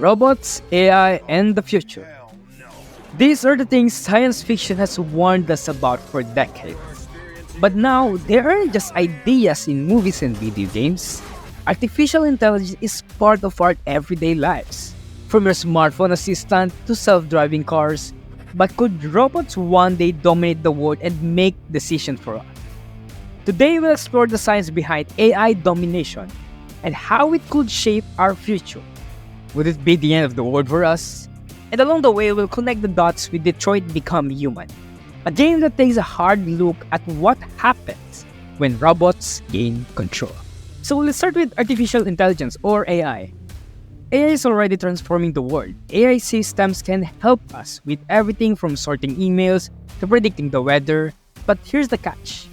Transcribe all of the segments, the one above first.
robots, AI, and the future. These are the things science fiction has warned us about for decades. But now, they aren't just ideas in movies and video games. Artificial intelligence is part of our everyday lives, from your smartphone assistant to self-driving cars. But could robots one day dominate the world and make decisions for us? Today, we'll explore the science behind AI domination and how it could shape our future. Would it be the end of the world for us? And along the way, we'll connect the dots with Detroit Become Human, a game that takes a hard look at what happens when robots gain control. So let's start with artificial intelligence or AI. AI is already transforming the world. AI systems can help us with everything from sorting emails to predicting the weather. But here's the catch.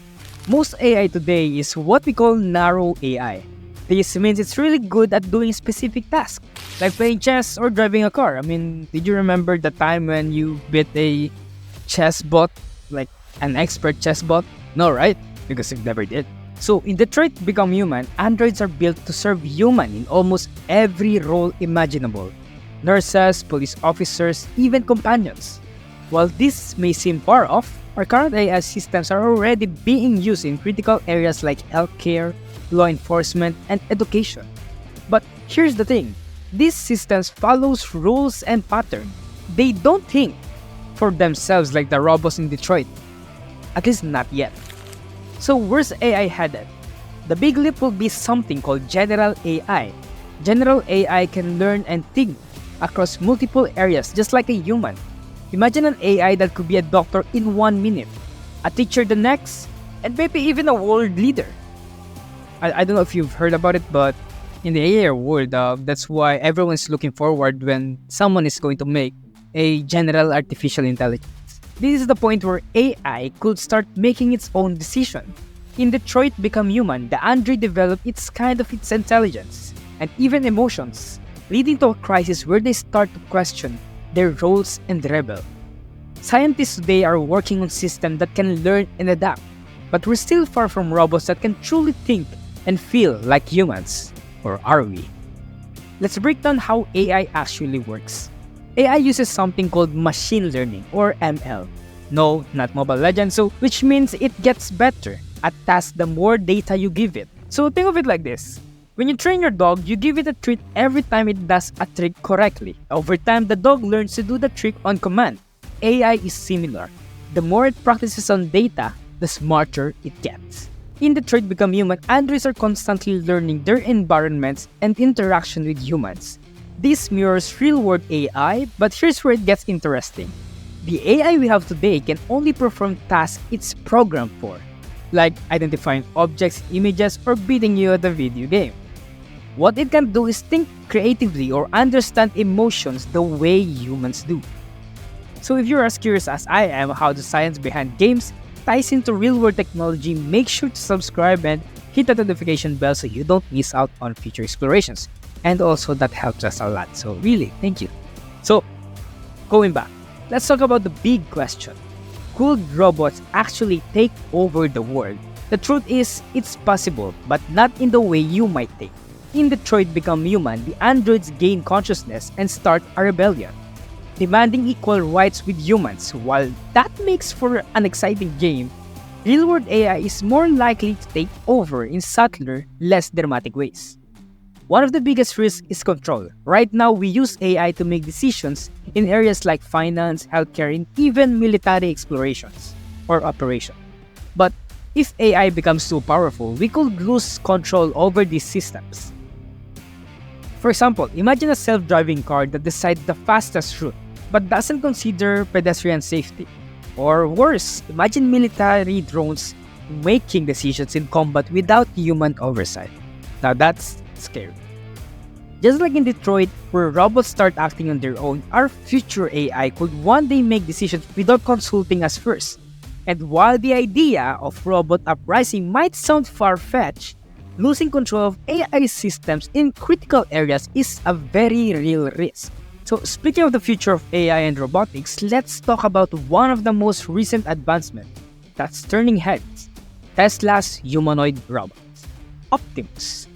Most AI today is what we call narrow AI. This means it's really good at doing specific tasks, like playing chess or driving a car. Did you remember the time when you beat a chess bot, like an expert chess bot? No, right? Because you never did. So in Detroit Become Human, androids are built to serve human in almost every role imaginable. Nurses, police officers, even companions. While this may seem far off, our current AI systems are already being used in critical areas like healthcare, law enforcement, and education. But here's the thing, these systems follows rules and patterns. They don't think for themselves like the robots in Detroit. At least not yet. So where's AI headed? The big leap will be something called General AI. General AI can learn and think across multiple areas just like a human. Imagine an AI that could be a doctor in 1 minute, a teacher the next, and maybe even a world leader. I don't know if you've heard about it, but in the AI world, that's why everyone's looking forward when someone is going to make a general artificial intelligence. This is the point where AI could start making its own decision. In Detroit Become Human, the android developed its intelligence and even emotions, leading to a crisis where they start to question their roles and rebel. Scientists today are working on systems that can learn and adapt, but we're still far from robots that can truly think and feel like humans. Or are we? Let's break down how AI actually works. AI uses something called machine learning or ML. No, not Mobile Legends, which means it gets better at tasks the more data you give it. So think of it like this. When you train your dog, you give it a treat every time it does a trick correctly. Over time, the dog learns to do the trick on command. AI is similar. The more it practices on data, the smarter it gets. In Detroit Become Human, androids are constantly learning their environments and interaction with humans. This mirrors real-world AI, but here's where it gets interesting. The AI we have today can only perform tasks it's programmed for, like identifying objects, images, or beating you at a video game. What it can do is think creatively or understand emotions the way humans do. So if you're as curious as I am how the science behind games ties into real-world technology, make sure to subscribe and hit the notification bell so you don't miss out on future explorations. And also that helps us a lot, so really, thank you. So, going back, let's talk about the big question. Could robots actually take over the world? The truth is, it's possible, but not in the way you might think. In Detroit Become Human, the androids gain consciousness and start a rebellion, demanding equal rights with humans. While that makes for an exciting game, real-world AI is more likely to take over in subtler, less dramatic ways. One of the biggest risks is control. Right now, we use AI to make decisions in areas like finance, healthcare, and even military explorations or operation. But if AI becomes too powerful, we could lose control over these systems. For example, imagine a self-driving car that decides the fastest route but doesn't consider pedestrian safety. Or worse, imagine military drones making decisions in combat without human oversight. Now that's scary. Just like in Detroit, where robots start acting on their own, our future AI could one day make decisions without consulting us first. And while the idea of robot uprising might sound far-fetched, losing control of AI systems in critical areas is a very real risk. So speaking of the future of AI and robotics, let's talk about one of the most recent advancements that's turning heads: Tesla's humanoid robots, Optimus.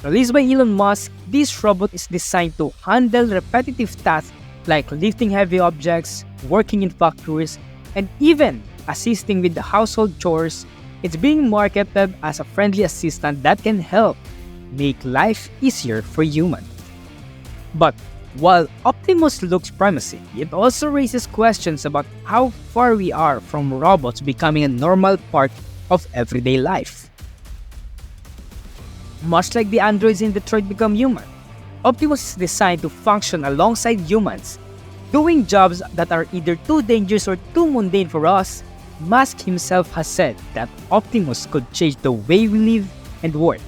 Released by Elon Musk, this robot is designed to handle repetitive tasks like lifting heavy objects, working in factories, and even assisting with the household chores. It's being marketed as a friendly assistant that can help make life easier for humans. But while Optimus looks promising, it also raises questions about how far we are from robots becoming a normal part of everyday life. Much like the androids in Detroit Become Human, Optimus is designed to function alongside humans, doing jobs that are either too dangerous or too mundane for us. Musk himself has said that Optimus could change the way we live and work,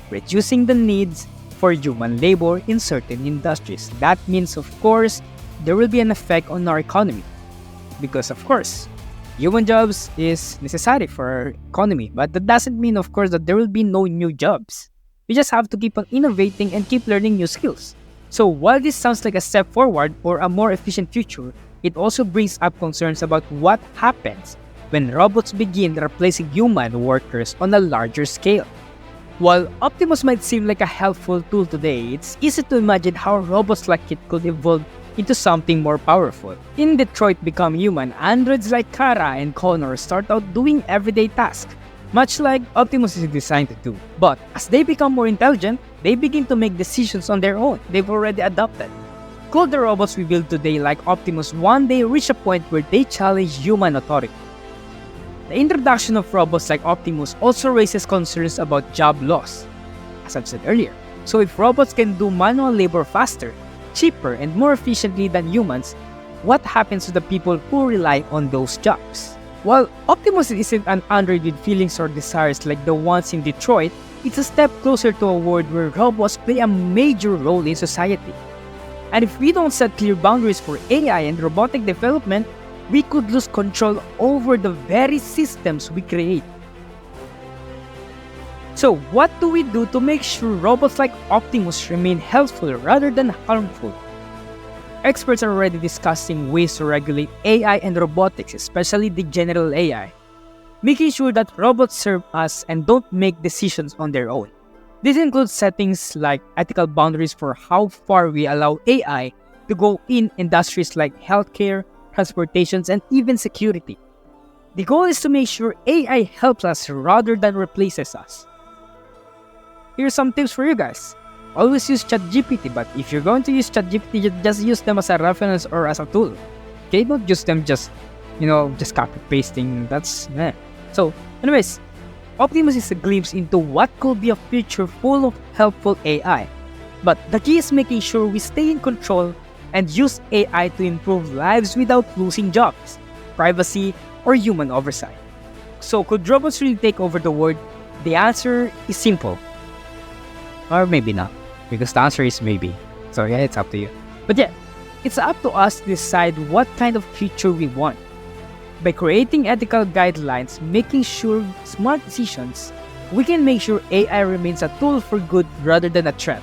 reducing the needs for human labor in certain industries. That means, of course, there will be an effect on our economy. Because, of course, human jobs is necessary for our economy. But that doesn't mean, of course, that there will be no new jobs. We just have to keep on innovating and keep learning new skills. So while this sounds like a step forward or a more efficient future, it also brings up concerns about what happens when robots begin replacing human workers on a larger scale. While Optimus might seem like a helpful tool today, it's easy to imagine how robots like it could evolve into something more powerful. In Detroit Become Human, androids like Kara and Connor start out doing everyday tasks, much like Optimus is designed to do. But as they become more intelligent, they begin to make decisions on their own they've already adopted. Could the robots we build today like Optimus one day reach a point where they challenge human authority? The introduction of robots like Optimus also raises concerns about job loss, as I've said earlier. So if robots can do manual labor faster, cheaper, and more efficiently than humans, what happens to the people who rely on those jobs? While Optimus isn't an android with feelings or desires like the ones in Detroit, it's a step closer to a world where robots play a major role in society. And if we don't set clear boundaries for AI and robotic development, we could lose control over the very systems we create. So what do we do to make sure robots like Optimus remain helpful rather than harmful? Experts are already discussing ways to regulate AI and robotics, especially the general AI, making sure that robots serve us and don't make decisions on their own. This includes settings like ethical boundaries for how far we allow AI to go in industries like healthcare, transportations, and even security. The goal is to make sure AI helps us rather than replaces us. Here's some tips for you guys. Always use ChatGPT, but if you're going to use ChatGPT, just use them as a reference or as a tool. Okay, don't use them just copy pasting. That's So, anyways, Optimus is a glimpse into what could be a future full of helpful AI. But the key is making sure we stay in control and use AI to improve lives without losing jobs, privacy, or human oversight. So, could robots really take over the world? The answer is simple. Or maybe not, because the answer is maybe. So yeah, it's up to you. But yeah, it's up to us to decide what kind of future we want. By creating ethical guidelines, making sure smart decisions, we can make sure AI remains a tool for good rather than a threat.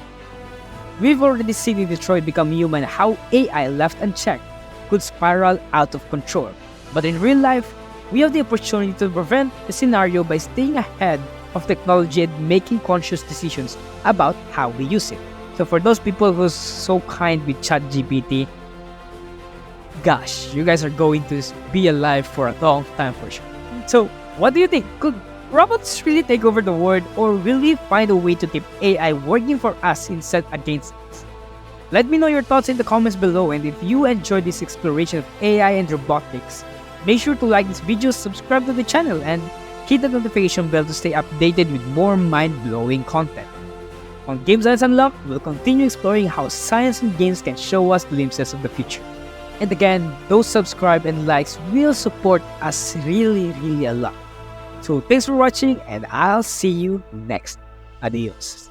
We've already seen in Detroit Become Human how AI left unchecked could spiral out of control. But in real life, we have the opportunity to prevent the scenario by staying ahead of technology and making conscious decisions about how we use it. So for those people who's so kind with ChatGPT, gosh, you guys are going to be alive for a long time for sure. So what do you think? Could robots really take over the world, or will we find a way to keep AI working for us instead against us? Let me know your thoughts in the comments below, and if you enjoyed this exploration of AI and robotics, make sure to like this video, subscribe to the channel, and hit the notification bell to stay updated with more mind-blowing content. On Game Science Unlocked, we'll continue exploring how science and games can show us glimpses of the future. And again, those subscribe and likes will support us really a lot. So thanks for watching, and I'll see you next. Adios.